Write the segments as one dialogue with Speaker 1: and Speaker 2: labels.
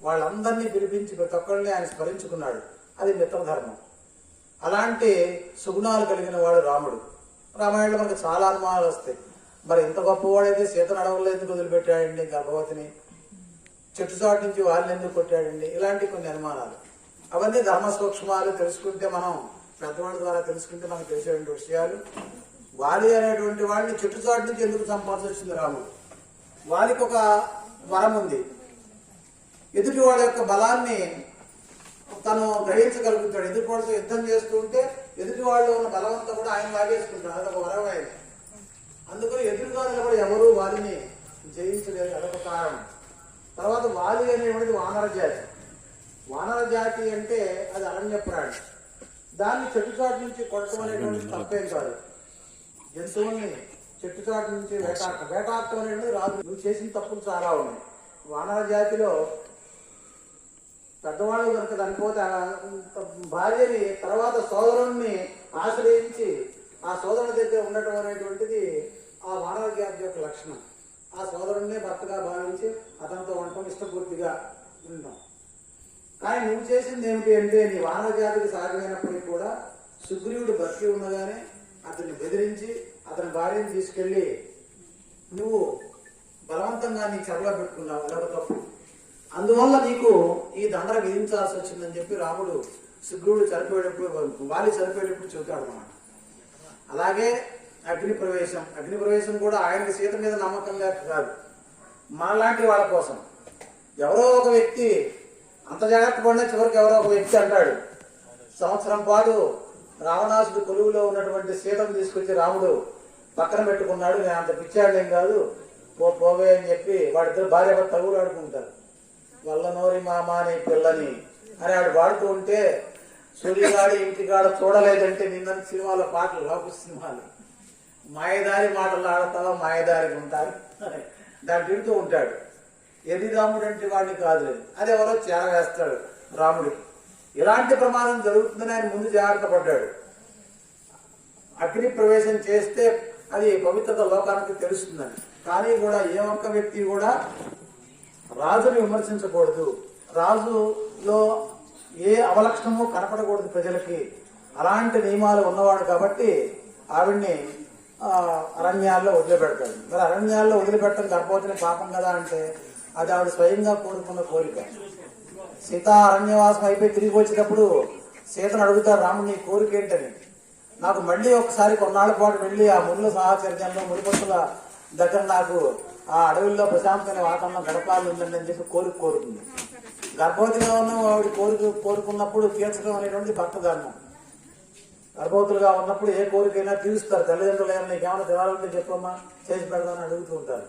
Speaker 1: వాళ్ళందరినీ పిలిపించి ప్రతి ఒక్కరిని ఆయన స్మరించుకున్నాడు. అది మిత్రధర్మం. అలాంటి సుగుణాలు కలిగిన వాడు రాముడు. రామాయణంలో మనకు చాలా అనుమానాలు వస్తాయి. మరి ఇంత గొప్పవాడైతే సీతను అడవుల్లో ఎందుకు వదిలిపెట్టాడండి, గర్భవతిని చెట్టు చాటు నుంచి వాళ్ళని ఎందుకు కొట్టాడండి, ఇలాంటి కొన్ని అనుమానాలు. అవన్నీ ధర్మ సూక్ష్మాలు తెలుసుకుంటే, మనం పెద్దవాళ్ళ ద్వారా తెలుసుకుంటే మనకు తెలిసేటువంటి విషయాలు. వాలి అనేటువంటి వాడిని చెట్టు చాటు నుంచి ఎందుకు చంపాల్సి వచ్చింది రాముడు? వాలికి ఒక వరం ఉంది. ఎదుటి వాళ్ళ యొక్క బలాన్ని తను గ్రహించగలుగుతాడు. ఎదుటి వాళ్ళతో యుద్ధం చేస్తూ ఉంటే ఎదుటి వాళ్ళు ఉన్న బలవంతా కూడా ఆయన లాగేసుకుంటాడు. అదొక వరం ఆయన. అందుకని ఎదురుగా నిలబడి ఎవరూ వాలిని జయించలేదు. అదొక కారణం. తర్వాత వాలి అనేటువంటిది వానర జాతి. వానర జాతి అంటే అది అరణ్యప్రాణి. దాన్ని చెట్టుచాటు నుంచి కొట్టడం అనేటువంటిది తప్పేం కాదు. జంతువుల్ని చెట్టుచాటు నుంచి వేటాడటం అనేటువంటిది రాదు. నువ్వు చేసిన తప్పులు చాలా ఉన్నాయి. వానర జాతిలో పెద్దవాళ్ళు కనుక చనిపోతే భార్యని తర్వాత సోదరుణ్ణి ఆశ్రయించి ఆ సోదరుని దగ్గర ఉండటం అనేటువంటిది ఆ వానర జాతి యొక్క లక్షణం. ఆ సోదరుణ్ణే భర్తగా భావించి అతనితో ఉండటం ఇష్టపూర్తిగా ఉంటాం. కానీ నువ్వు చేసింది ఏమిటి అంటే, నీ వానర జాతికి సహజమైనప్పటికీ కూడా సుగ్రీవుడు బతికి ఉండగానే అతన్ని బెదిరించి అతని భార్యను తీసుకెళ్లి నువ్వు బలవంతంగా నీ చెరలో పెట్టుకున్నావు. అదొక తప్పు. అందువల్ల నీకు ఈ దండన విధించాల్సి వచ్చిందని చెప్పి రాముడు సుగ్రీవుడు చనిపోయేటప్పుడు, వాలి చనిపోయేటప్పుడు చెబుతాడు అన్నమాట. అలాగే అగ్ని ప్రవేశం కూడా ఆయనకి సీత మీద నమ్మకం లేక కాదు, మనలాంటి వాళ్ళ కోసం. ఎవరో ఒక వ్యక్తి అంత జాగ్రత్త పడినా చివరికి ఎవరో ఒక వ్యక్తి అంటాడు, సంవత్సరం పాటు రావణాసుడు కొలువులో ఉన్నటువంటి సీతను తీసుకొచ్చి రాముడు పక్కన పెట్టుకున్నాడు, నేను అంత పిచ్చాడేం కాదు, పోవే అని చెప్పి వాడిద్దరు భార్య భర్త తగులు ఆడుకుంటారు. వల్ల నోరి మామాని పిల్లని అని ఆడు వాడుతూ ఉంటే, సూర్యగాడి ఇంటికాడ చూడలేదంటే నిన్న సినిమాలో పాటలు, లోక సినిమాలు, మాయదారి మాటలు ఆడతావా మాయదారికి ఉంటారు దాన్ని తిడుతూ ఉంటాడు. ఎది రాముడు అంటే వాడిని కాదు, అది ఎవరో చేరవేస్తాడు రాముడికి. ఇలాంటి ప్రమాదం జరుగుతుందని ఆయన ముందు జాగ్రత్త పడ్డాడు. అగ్ని ప్రవేశం చేస్తే అది పవిత్రత లోకానికి తెలుస్తుందని. కానీ కూడా ఏ ఒక్క వ్యక్తి కూడా రాజుని విమర్శించకూడదు. రాజులో ఏ అవలక్షణము కనపడకూడదు ప్రజలకి. అలాంటి నియమాలు ఉన్నవాడు కాబట్టి ఆవిడ్ని అరణ్యాల్లో వదిలిపెడతాడు. మరి అరణ్యాల్లో వదిలిపెట్టడం గర్భవతిని పాపం కదా అంటే, అది ఆవిడ స్వయంగా కోరుకున్న కోరిక. సీత అరణ్యవాసం అయిపోయి తిరిగి వచ్చేటప్పుడు సీతను అడుగుతాడు రాముడు, నీ కోరిక ఏంటని. నాకు మళ్ళీ ఒకసారి కొన్నాళ్ల పాటు వెళ్ళి ఆ ముళ్ళ సాహచర్యంలో ముడిపట్టుల దగ్గర నాకు ఆ అడవుల్లో ప్రశాంతమైన వాతావరణం గడపాలి ఉందండి అని చెప్పి కోరుకుంది. గర్భవతిగా ఉన్న ఆవిడ కోరుకున్నప్పుడు తీర్చడం అనేటువంటి భర్త ధర్మం. గర్భవతులుగా ఉన్నప్పుడు ఏ కోరికైనా తీరుస్తారు తల్లిదండ్రులు. ఏమన్నా నీకేమైనా తినాలంటే చెప్పమ్మా చేసి పెడదామని అడుగుతూ ఉంటారు.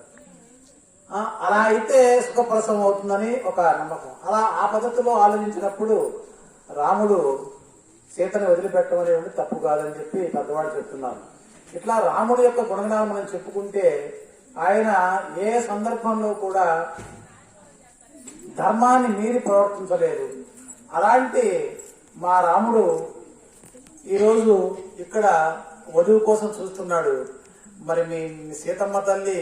Speaker 1: అలా అయితే సుఖప్రసవం అవుతుందని ఒక నమ్మకం. అలా ఆ పద్ధతిలో ఆలోచించినప్పుడు రాముడు సీతను వదిలిపెట్టడం అనేటువంటి తప్పు కాదని చెప్పి పెద్దవాడు చెప్తున్నారు. ఇట్లా రాముడి యొక్క గుణగణాలు మనం చెప్పుకుంటే, ఆయన ఏ సందర్భంలో కూడా ధర్మాన్ని మీరి ప్రవర్తించలేదు. అలాంటి మా రాముడు ఈరోజు ఇక్కడ వధువు కోసం చూస్తున్నాడు. మరి మీ సీతమ్మ తల్లి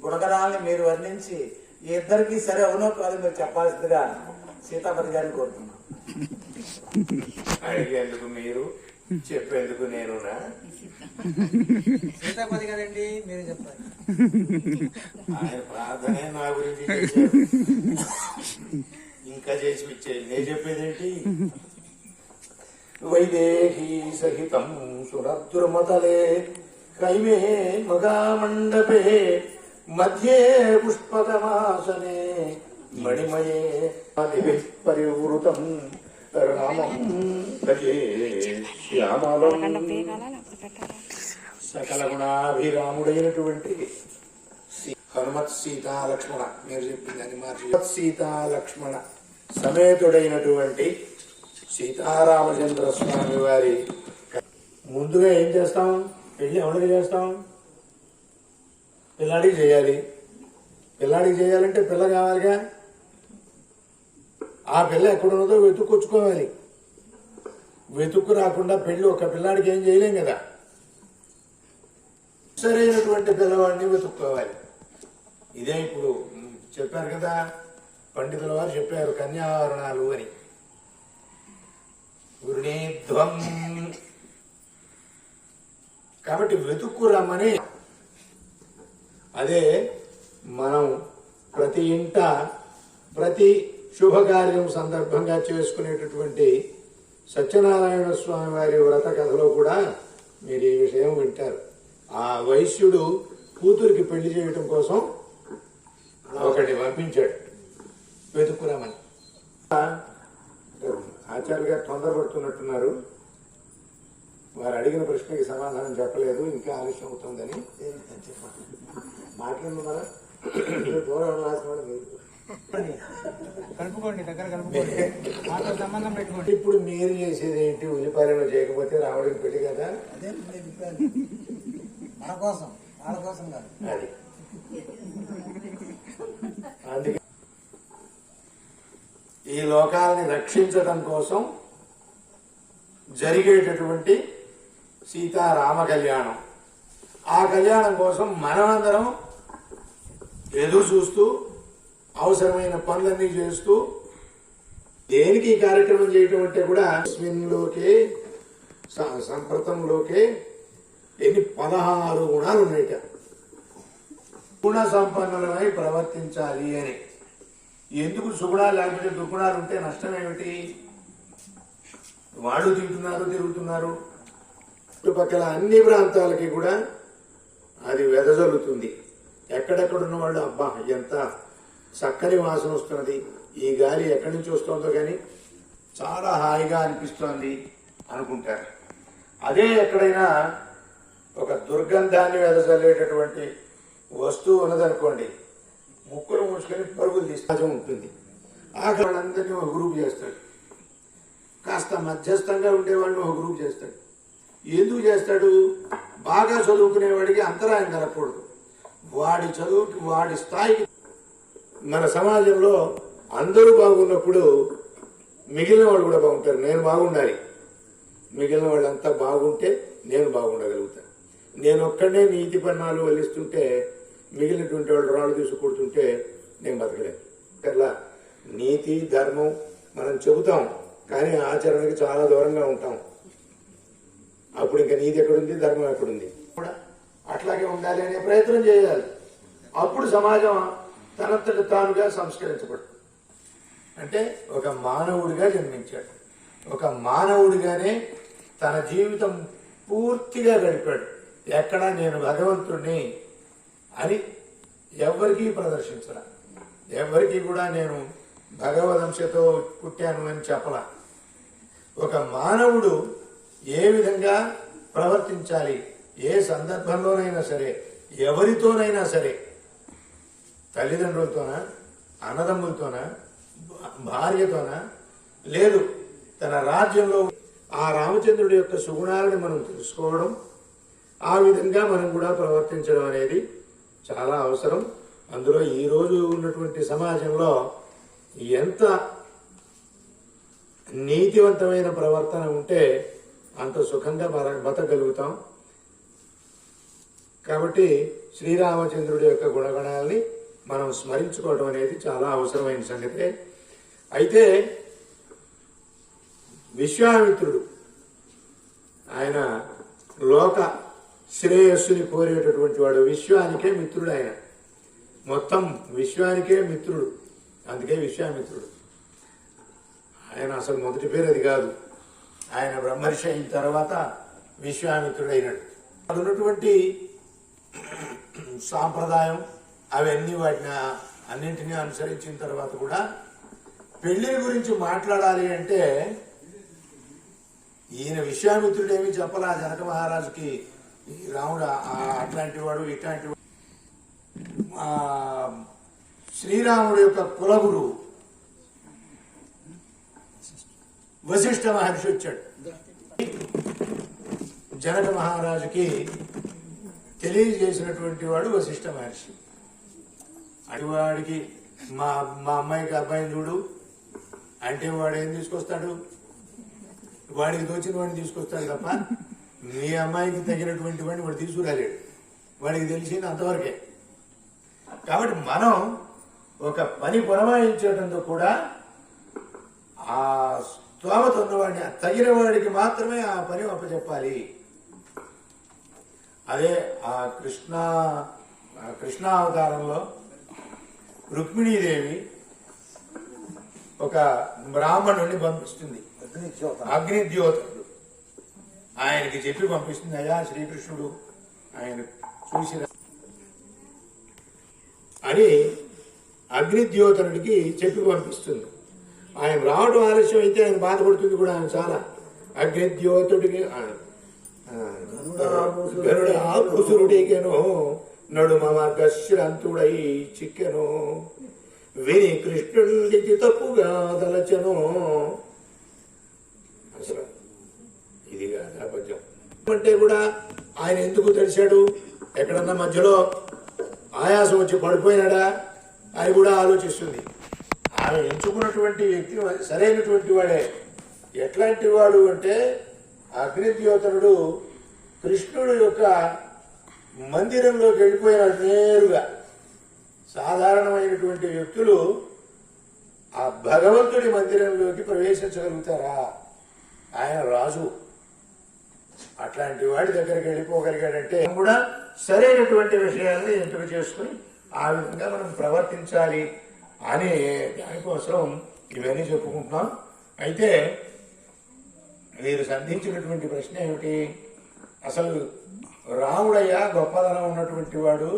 Speaker 1: గుణగణాలని మీరు వర్ణించి ఈ ఇద్దరికి సరే అవునో కాదు మీరు చెప్పాల్సిందిగా సీతాపతి గారిని కోరుతున్నాం.
Speaker 2: అడిగేందుకు మీరు, చెప్పేందుకు నేనునా?
Speaker 3: సీతాపతి గారండి మీరు చెప్పాలి.
Speaker 2: ఆయన ప్రార్థనే నా గురించి ఇంకా చేసి ఇచ్చేది. నేను చెప్పేదేంటి? వైదేహీ సహితం సురద్రుమతలే కైమే మగామండపే మధ్యే పుష్పకమాసనే మణిమయే పరివృతం రామం భజే శ్యామలం. సకల గుణాభిరాముడైనటువంటి హనుమత్ సీతా లక్ష్మణ, మీరు చెప్పిందని హనుమత్ సీతా లక్ష్మణ సమేతుడైనటువంటి సీతారామచంద్ర స్వామి వారి ముందుగా ఏం చేస్తాం? పెళ్లి ఎవరికి చేస్తాం? పిల్లాడికి చేయాలి. పిల్లాడికి చేయాలంటే పిల్ల కావాలిగా. ఆ పిల్ల ఎక్కడున్నదో వెతుక్కొచ్చుకోవాలి. వెతుక్కు రాకుండా పెళ్లి ఒక పిల్లాడికి ఏం చేయలేం కదా. సరైనటువంటి పిల్లవాడిని వెతుక్కోవాలి. ఇదే ఇప్పుడు చెప్పారు కదా, పండితుల వారు చెప్పారు కన్యావరణాలు అని. గురుణీధ్వం. కాబట్టి వెతుక్కురమ్మని. అదే మనం ప్రతి ఇంట ప్రతి శుభకార్యం సందర్భంగా చేసుకునేటటువంటి సత్యనారాయణ స్వామి వారి వ్రత కథలో కూడా మీరు ఈ విషయం వింటారు. ఆ వైశ్యుడు కూతురికి పెళ్లి చేయటం కోసం ఒకటి పంపించాడు వెతుక్కురామని. ఆచార్య గారు తొందరపడుతున్నట్టున్నారు. వారు అడిగిన ప్రశ్నకి సమాధానం చెప్పలేదు, ఇంకా ఆలస్యం అవుతుందని మాట్లాడుతున్నారా? దూరం రాసిన మీరు
Speaker 3: కలుపుకోండి, దగ్గర కలుపుకోండి, మాతో సంబంధం పెట్టుకోండి.
Speaker 2: ఇప్పుడు మీరు చేసేది ఏంటి? ఉల్లిపాయలు చేయకపోతే రావడానికి పెళ్లి కదా.
Speaker 1: అదే మన కోసం, వాళ్ళ కోసం కాదు.
Speaker 2: అది అందుకే ఈ లోకాలని రక్షించడం కోసం జరిగేటటువంటి సీతారామ కళ్యాణం. ఆ కళ్యాణం కోసం మనమందరం ఎదురు చూస్తూ అవసరమైన పనులన్నీ చేస్తూ, దేనికి ఈ కార్యక్రమం చేయటం అంటే కూడా స్మిన్లోకే సంప్రతంలోకే ఎన్ని 16 గుణాలు ఉన్నాయిట. గుణ సంపన్నులమై ప్రవర్తించాలి అని. ఎందుకు సుగుణాలు లేకపోతే దుర్గుణాలు ఉంటే నష్టం ఏమిటి? వాళ్ళు తింటున్నారు, తిరుగుతున్నారు. చుట్టుపక్కల అన్ని ప్రాంతాలకి కూడా అది వెదజల్లుతుంది. ఎక్కడెక్కడున్న వాళ్ళు అబ్బా ఎంత చక్కని వాసన వస్తున్నది, ఈ గాలి ఎక్కడి నుంచి వస్తుందో కానీ చాలా హాయిగా అనిపిస్తోంది అనుకుంటారు. అదే ఎక్కడైనా ఒక దుర్గంధాన్ని వెదజల్లేటటువంటి వస్తువు ఉన్నదనుకోండి, ముక్కులు మూసుకొని పరుగులు తీసుకోవడం ఉంటుంది. ఆఖరి వాళ్ళందరినీ ఒక గ్రూప్ చేస్తాడు. కాస్త మధ్యస్థంగా ఉండేవాడిని ఒక గ్రూప్ చేస్తాడు. ఎందుకు చేస్తాడు? బాగా చదువుకునేవాడికి అంతరాయం కలగకూడదు. వాడి చదువుకి, వాడి స్థాయికి. మన సమాజంలో అందరూ బాగున్నప్పుడు మిగిలిన వాళ్ళు కూడా బాగుంటారు. నేను బాగుండాలి, మిగిలిన వాళ్ళంతా బాగుంటే నేను బాగుండగలుగుతాను. నేను ఒక్కడే నీతి పన్నాలు వల్లిస్తుంటే మిగిలినటువంటి వాళ్ళు రాళ్ళు తీసుకొడుతుంటే నేను బతకలేను. అట్లా నీతి ధర్మం మనం చెబుతాం, కానీ ఆచరణకి చాలా దూరంగా ఉంటాం. అప్పుడు ఇంకా నీతి ఎక్కడుంది, ధర్మం ఎక్కడుంది? అట్లాగే ఉండాలి అనే ప్రయత్నం చేయాలి. అప్పుడు సమాజం తనంతట తానుగా సంస్కరించబడు. అంటే ఒక మానవుడిగా జన్మించాడు. ఒక మానవుడిగానే తన జీవితం పూర్తిగా గడిపాడు. ఎక్కడా నేను భగవంతుడిని అని ఎవరికీ ప్రదర్శించరా. ఎవరికీ కూడా నేను భగవదంశతో పుట్టాను అని చెప్పలా. ఒక మానవుడు ఏ విధంగా ప్రవర్తించాలి, ఏ సందర్భంలోనైనా సరే, ఎవరితోనైనా సరే, తల్లిదండ్రులతోనా, అన్నదమ్ములతోనా, భార్యతోనా, లేదు తన రాజ్యంలో ఆ రామచంద్రుడి యొక్క సుగుణాలను మనం తెలుసుకోవడం, ఆ విధంగా మనం కూడా ప్రవర్తించడం అనేది చాలా అవసరం. అందులో ఈరోజు ఉన్నటువంటి సమాజంలో ఎంత నీతివంతమైన ప్రవర్తన ఉంటే అంత సుఖంగా బతకగలుగుతాం. కాబట్టి శ్రీరామచంద్రుడి యొక్క గుణగణాలని మనం స్మరించుకోవడం అనేది చాలా అవసరమైన సంగతే. అయితే విశ్వామిత్రుడు ఆయన లోక శ్రేయస్సుని కోరేటటువంటి వాడు. విశ్వానికే మిత్రుడు ఆయన, మొత్తం విశ్వానికే మిత్రుడు. అందుకే విశ్వామిత్రుడు. ఆయన అసలు మొదటి పేరు అది కాదు. ఆయన బ్రహ్మర్షి అయిన తర్వాత విశ్వామిత్రుడు అయినాడు. అది ఉన్నటువంటి సాంప్రదాయం అవన్నీ వాటిని అన్నింటినీ అనుసరించిన తర్వాత కూడా పెళ్లి గురించి మాట్లాడాలి అంటే ఈయన విశ్వామిత్రుడు ఏమి చెప్పలా జనక మహారాజుకి. ఈ రాముడు అట్లాంటి వాడు, ఇట్లాంటి వాడు. శ్రీరాముడు యొక్క కులగురువు వశిష్ఠ మహర్షి వచ్చాడు. జనక మహారాజుకి తెలియజేసినటువంటి వాడు వశిష్ఠ మహర్షి. అటువాడికి మా అమ్మాయికి అబ్బాయిని చూడు అంటే వాడు ఏం తీసుకొస్తాడు? వాడికి తోచిన వాడిని తీసుకొస్తాడు తప్ప మీ అమ్మాయికి తగినటువంటి వాడిని వాడు తీసుకురాలేడు. వాడికి తెలిసింది అంతవరకే. కాబట్టి మనం ఒక పని పురమాయించేటందుకు కూడా ఆ స్తోమత ఉన్నవాడిని, తగిన వాడికి మాత్రమే ఆ పని అప్పచెప్పాలి. అదే ఆ కృష్ణావతారంలో రుక్మిణీదేవి ఒక బ్రాహ్మణుడిని పంపిస్తుంది, అగ్నిద్యోతుడు. ఆయనకి చెప్పి పంపిస్తుంది, అయ్యా శ్రీకృష్ణుడు ఆయన చూసిన అని అగ్నిద్యోతనుడికి చెప్పి పంపిస్తుంది. ఆయన రావడం ఆలస్యం అయితే ఆయన బాధపడుతుంది కూడా. ఆయన చాలా అగ్నిద్యోతుడికి గరుడాపుసురుడికెను నడుమ మార్గశ్రాంతుడై చిక్కెను విని కృష్ణుడికి తప్పుగా తలచెను. అసలు ఇది కాదా పద్యం అంటే కూడా ఆయన ఎందుకు తెలిసాడు? ఎక్కడన్నా మధ్యలో ఆయాసం వచ్చి పడిపోయినాడా అని కూడా ఆలోచిస్తుంది. ఆమె ఎంచుకున్నటువంటి వ్యక్తి సరైనటువంటి వాడే. ఎట్లాంటి వాడు అంటే అగ్నిద్యోతనుడు కృష్ణుడు యొక్క మందిరంలోకి వెళ్ళిపోయినాడు నేరుగా. సాధారణమైనటువంటి వ్యక్తులు ఆ భగవంతుడి మందిరంలోకి ప్రవేశించగలుగుతారా? ఆయన రాజు. అట్లాంటి వాడి దగ్గరికి వెళ్ళిపోగలిగాడంటే కూడా సరైనటువంటి విషయాలను ఎంపిక చేసుకుని ఆ విధంగా మనం ప్రవర్తించాలి అనే దానికోసం ఇవన్నీ చెప్పుకుంటున్నాం. అయితే మీరు సంధించినటువంటి ప్రశ్న ఏమిటి? అసలు రాముడయ్యా గొప్పదనం ఉన్నటువంటి వాడు,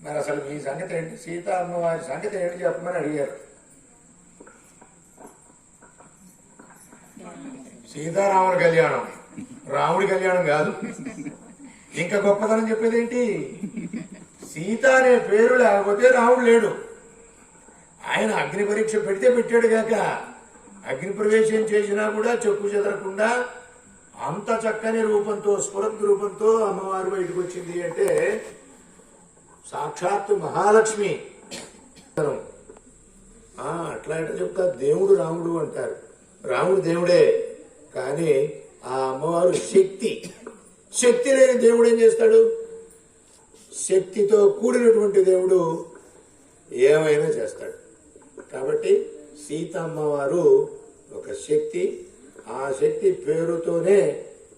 Speaker 2: మరి అసలు మీ సంగతి ఏంటి, సీత అమ్మవారి సంగతి ఏంటి చెప్పమని అడిగారు. సీతారాముడి కళ్యాణం, రాముడి కళ్యాణం కాదు. ఇంకా గొప్పదనం చెప్పేది ఏంటి? సీత అనే పేరు లేకపోతే రాముడు లేడు. ఆయన అగ్ని పరీక్ష పెడితే పెట్టాడు కాక, అగ్ని ప్రవేశం చేసినా కూడా చెక్కు చెదరకుండా అంత చక్కని రూపంతో, స్ఫురత్ రూపంతో అమ్మవారు బయటకు వచ్చింది అంటే సాక్షాత్తు మహాలక్ష్మి. అట్లా ఎట్లా చెప్తా, దేవుడు రాముడు అంటారు. రాముడు దేవుడే, కానీ ఆ అమ్మవారు శక్తి. శక్తి లేని దేవుడు ఏం చేస్తాడు? శక్తితో కూడినటువంటి దేవుడు ఏమైనా చేస్తాడు. కాబట్టి సీత అమ్మవారు ఒక శక్తి. ఆ శక్తి పేరుతోనే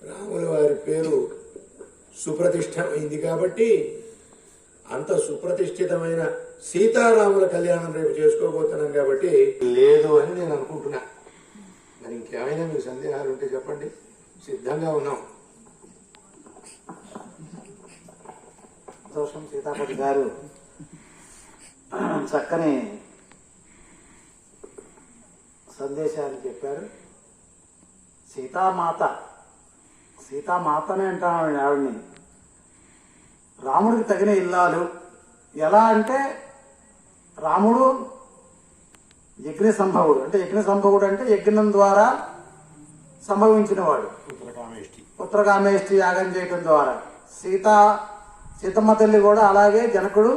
Speaker 2: రాముల వారి పేరు సుప్రతిష్టమైంది. కాబట్టి అంత సుప్రతిష్ఠితమైన సీతారాముల కళ్యాణం రేపు చేసుకోబోతున్నాం కాబట్టి లేదు అని నేను అనుకుంటున్నా. మరి ఇంకేమైనా మీకు సందేహాలు ఉంటే చెప్పండి, సిద్ధంగా ఉన్నాం.
Speaker 1: సంతోషం. సీతాపతి గారు చక్కని సందేశాలు చెప్పారు. సీతామాతనే అంటాను ఆవిడ్ని. రాముడికి తగిన ఇల్లాలు. ఎలా అంటే రాముడు యజ్ఞ సంభవుడు. అంటే యజ్ఞ సంభవుడు అంటే యజ్ఞం ద్వారా సంభవించిన వాడు. పుత్రకామేష్టి యాగం చేయటం ద్వారా. సీతమ్మ తల్లి కూడా అలాగే జనకుడు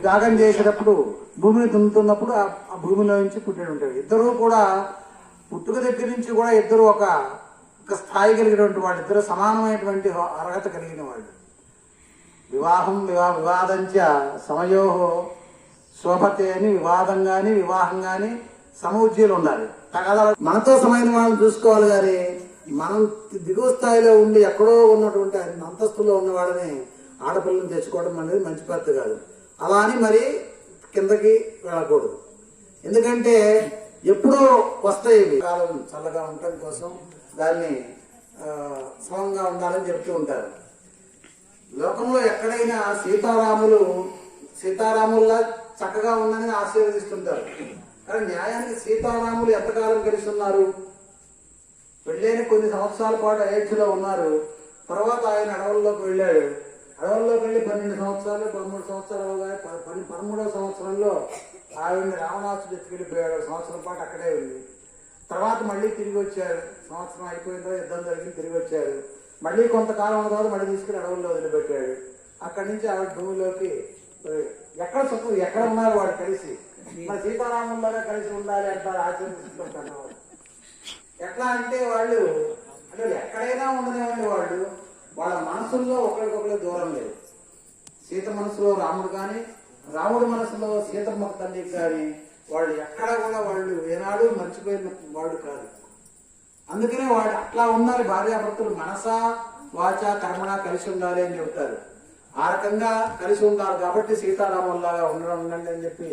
Speaker 1: యాగం చేసేటప్పుడు భూమిని దున్నుతున్నప్పుడు ఆ భూమిలో నుంచి పుట్టాడు ఉంటాడు. ఇద్దరు కూడా పుట్టుక దగ్గర నుంచి కూడా ఇద్దరు ఒక స్థాయి కలిగినటువంటి వాళ్ళు, ఇద్దరు సమానమైనటువంటి అర్హత కలిగిన వాళ్ళు. వివాదంచ సమయోహో శోభతే అని వివాదం కానీ వివాహం కానీ సమౌజ్యాలు ఉండాలి. మనతో సమైన వాళ్ళని చూసుకోవాలి. కానీ మనం దిగువ స్థాయిలో ఉండి ఎక్కడో ఉన్నటువంటి అంతస్తులో ఉన్న వాళ్ళని ఆడపిల్లని తెచ్చుకోవడం అనేది మంచి పద్ధతి కాదు. అలా అని మరి కిందకి వెళ్ళకూడదు. ఎందుకంటే ఎప్పుడో వస్తాయి ఇవి. కాలం చల్లగా ఉండటం కోసం దాన్ని సమంగా ఉండాలని చెప్తూ ఉంటారు. లోకంలో ఎక్కడైనా సీతారాముల్లా చక్కగా ఉందని ఆశీర్వదిస్తుంటారు. కానీ న్యాయానికి సీతారాములు ఎంతకాలం కలిసి ఉన్నారు? పెళ్ళైన కొన్ని సంవత్సరాల పాటు అయోధ్యలో ఉన్నారు. తర్వాత ఆయన అడవుల్లోకి వెళ్ళాడు. అడవుల్లోకి వెళ్ళి 12 సంవత్సరాలు 13 సంవత్సరాలు 13వ సంవత్సరంలో ఆవిడ్ని రావణాసుడు ఎత్తుకెళ్ళిపోయాడు. సంవత్సరం పాటు అక్కడే ఉంది. తర్వాత మళ్ళీ తిరిగి వచ్చారు. సంవత్సరం అయిపోయిన తర్వాత యుద్ధం జరిగింది, తిరిగి వచ్చారు. మళ్ళీ కొంతకాలం ఉన్న తర్వాత మళ్ళీ తీసుకుని అడవుల్లో వదిలిపెట్టాడు. అక్కడి నుంచి ఆవిడ భూమిలోకి ఎక్కడ ఉన్నారు వాడు కలిసి. మన సీతారాముల్లాగా కలిసి ఉండాలి అంటారు ఆచరిస్తుంటారు. ఎట్లా అంటే వాళ్ళు ఎక్కడైనా ఉండనివ్వండి, వాళ్ళు వాళ్ళ మనసుల్లో ఒకరికొకరు దూరం లేదు. సీత మనసులో రాముడు కానీ రాముడి మనసులో సీతమ్మ తల్లి కానీ వాళ్ళు ఎక్కడ కూడా వాళ్ళు ఏనాడు మర్చిపోయిన వాడు కాదు. అందుకనే వాడు అట్లా ఉండాలి, భార్యాభర్తలు మనసా వాచ కర్మణ కలిసి ఉండాలి అని చెబుతారు. ఆ రకంగా కలిసి ఉండాలి కాబట్టి సీతారాముల్లాగా ఉండండి అని చెప్పి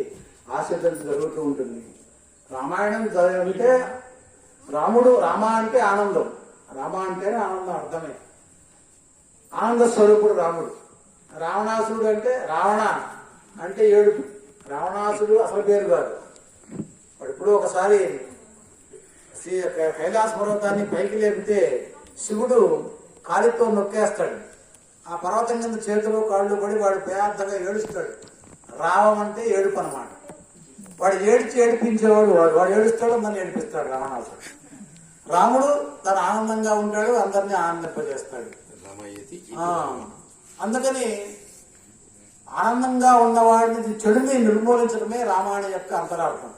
Speaker 1: ఆశీర్వదించడం జరుగుతూ ఉంటుంది. రామాయణం చదివితే రాముడు రామ అంటే ఆనందం, రామ అంటేనే ఆనందం అర్థమే. ఆనంద స్వరూపుడు రాముడు. రావణాసురుడు అంటే రావణ అంటే ఏడుపు. రావణాసురుడు అసలు పేరు కాదు. వాడు ఇప్పుడు ఒకసారి కైలాస పర్వతాన్ని పైకి లేపితే శివుడు కాలితో నొక్కేస్తాడు. ఆ పర్వతం కింద చేతులు కాళ్ళు పడి వాడు పేదగా ఏడుస్తాడు. రావం అంటే ఏడుపు అనమాట. వాడు ఏడిపించేవాడు వాడు ఏడుస్తాడు, నన్ను ఏడిపిస్తాడు రావణాసుడు. రాముడు తన ఆనందంగా ఉంటాడు, అందరినీ ఆనందింపజేస్తాడు. అందుకని ఆనందంగా ఉన్నవాడిని చెడుని నిర్మూలించడమే రామాయణం యొక్క అంతరార్థం.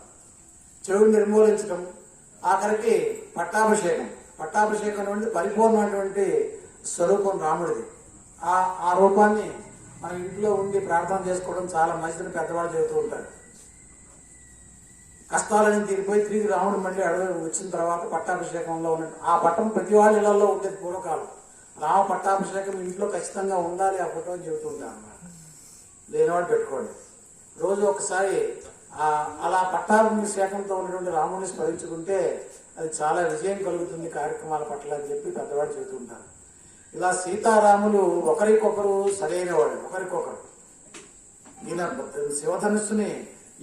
Speaker 1: చెడు నిర్మూలించడం, ఆఖరికి పట్టాభిషేకం నుండి పరిపూర్ణమైనటువంటి స్వరూపం రాముడిది. ఆ రూపాన్ని మన ఇంట్లో ఉండి ప్రార్థన చేసుకోవడం చాలా మంచిదని పెద్దవాళ్ళు చెబుతూ ఉంటారు. కష్టాలని తీరిపోయి తిరిగి రాముడు మళ్ళీ అడవి వచ్చిన తర్వాత పట్టాభిషేకంలో ఉన్నట్టు ఆ పట్టం ప్రతి వాళ్ళ ఇళ్లలో ఉండేది పూర్వకాలం. రామ పట్టాభిషేకం ఇంట్లో ఖచ్చితంగా ఉండాలి ఆ ఫోటో అని చెబుతూ ఉంటాను అన్నమాట. లేనివాడు పెట్టుకోండి. రోజు ఒకసారి అలా పట్టాభిషేకంతో ఉన్నటువంటి రాముడిని స్మరించుకుంటే అది చాలా విజయం కలుగుతుంది కార్యక్రమాల పట్ల అని చెప్పి పెద్దవాడు చెబుతూ ఉంటారు. ఇలా సీతారాములు ఒకరికొకరు సరైన వాళ్ళు, ఒకరికొకరు. ఈయన శివధనుస్సుని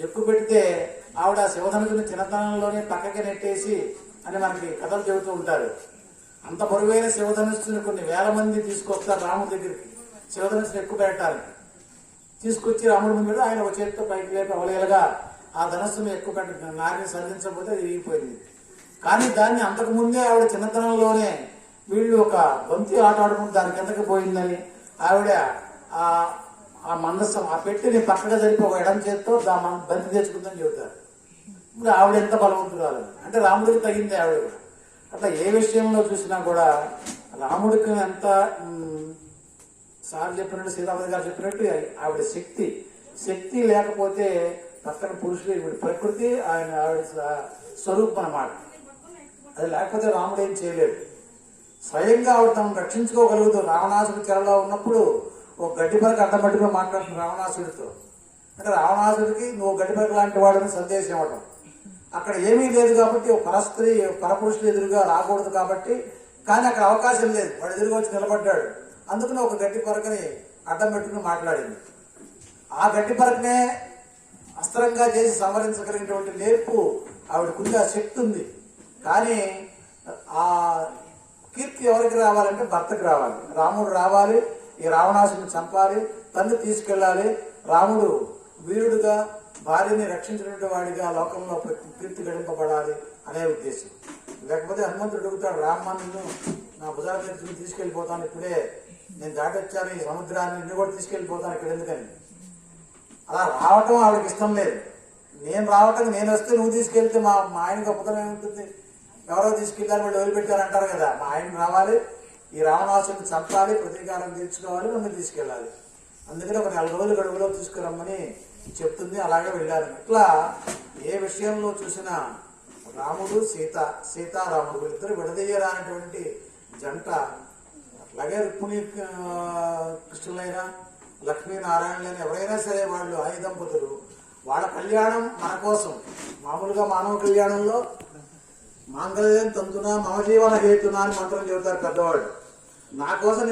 Speaker 1: ఎక్కువ పెడితే ఆవిడ శివధనుసుని చిన్నతనంలోనే పక్కకి నెట్టేసి అని మనకి కథలు చెబుతూ ఉంటారు. అంత బరువైన శివధనుస్సుని కొన్ని వేల మంది తీసుకొస్తారు రాముడి దగ్గరికి శివధనుస్సుని ఎక్కువ పెట్టడానికి. తీసుకొచ్చి రాముడి ముందు ఆయన ఒక చేతితో పైకి లేపి అవలేలుగా ఆ ధనస్సును ఎక్కువ పెట్ట నారిని సరిదించకపోతే అది విరిగిపోయింది. కానీ దాన్ని అంతకు ముందే ఆవిడ చిన్నతనంలోనే వీళ్ళు ఒక బంతి ఆట ఆడుకుంటూ దాని కిందకి పోయిందని ఆవిడ ఆ మందస్సం ఆ పెట్టిని పక్కగా జరిపి ఒక ఎడం చేతితో బంతి తెచ్చుకుందని చెబుతారు. ఇప్పుడు ఆవిడ ఎంత బలవంతురాలు అంటే రాముడికి తగింది ఆవిడ. అట్లా ఏ విషయంలో చూసినా కూడా రాముడికి ఎంత సార్ చెప్పినట్టు సీతాపతి గారు చెప్పినట్టు ఆవిడ శక్తి లేకపోతే పక్కన పురుషుడు ఈవిడ ప్రకృతి ఆవిడ స్వరూపం అన్నమాట. అది లేకపోతే రాముడు ఏం చేయలేడు. స్వయంగా ఆవిడ తను రక్షించుకోగలుగుతూ రావణాసుడి చెరలో ఉన్నప్పుడు ఒక గడ్డి పరకు అడ్డం పట్టుకుని మాట్లాడుతున్న రావణాసుడితో. అంటే రావణాసుడికి నువ్వు గడ్డి పరకు లాంటి వాడని సందేశం ఇవ్వడం. అక్కడ ఏమీ లేదు కాబట్టి పరపురుషులు ఎదురుగా రాకూడదు కాబట్టి, కానీ అక్కడ అవకాశం లేదు. వాడు ఎదురుగా వచ్చి నిలబడ్డాడు. అందుకని ఒక గడ్డి పరకని అడ్డం పెట్టుకుని మాట్లాడింది. ఆ గడ్డి పరకనే అస్త్రంగా చేసి సంవరించగలిగినటువంటి నేర్పు ఆవిడకుంది, ఆ శక్తి ఉంది. కానీ ఆ కీర్తి ఎవరికి రావాలంటే భర్తకు రావాలి. రాముడు రావాలి, ఈ రావణాసుని చంపాలి, తన్ని తీసుకెళ్ళాలి. రాముడు వీరుడుగా భార్యని రక్షించినటువంటి వాడిగా లోకంలో కీర్తి గడింపబడాలి అనే ఉద్దేశం. లేకపోతే హనుమంతుడు అడుగుతాడు, రామ్మ నిన్ను నా భుజాల మీద తీసుకెళ్లిపోతాను, ఇప్పుడే నేను దాటొచ్చాను ఈ సముద్రాన్ని, నిన్ను కూడా తీసుకెళ్లిపోతాను ఇక్కడ ఎందుకని. అలా రావటం ఆవిడకి ఇష్టం లేదు. నేను రావటం, నేను వస్తే నువ్వు తీసుకెళ్తే మా ఆయన గొప్పతనం ఏముంటుంది, ఎవరో తీసుకెళ్ళాలి వాళ్ళు వదిలిపెట్టారు అంటారు కదా. మా ఆయన రావాలి, ఈ రావణాసుని చంపాలి, ప్రతీకారం తీర్చుకోవాలి, నన్ను తీసుకెళ్ళాలి. అందుకని ఒక 4 రోజులు గడువులో తీసుకురమ్మని చెప్తుంది. అలాగే వెళ్ళారు. ఇట్లా ఏ విషయంలో చూసినా రాముడు సీతారాముడు వీళ్ళిద్దరు విడదీయరానటువంటి జంట. అట్లాగే రుక్మిణి కృష్ణులైనా లక్ష్మీనారాయణులైనా ఎవరైనా సరే వాళ్ళు ఆది దంపతులు. వాళ్ళ కళ్యాణం మన కోసం. మామూలుగా మానవ కళ్యాణంలో మాంగళ్యం తంతున మమ జీవన హేతున అని మంత్రం చెబుతారు పెద్దవాళ్ళు. నా కోసం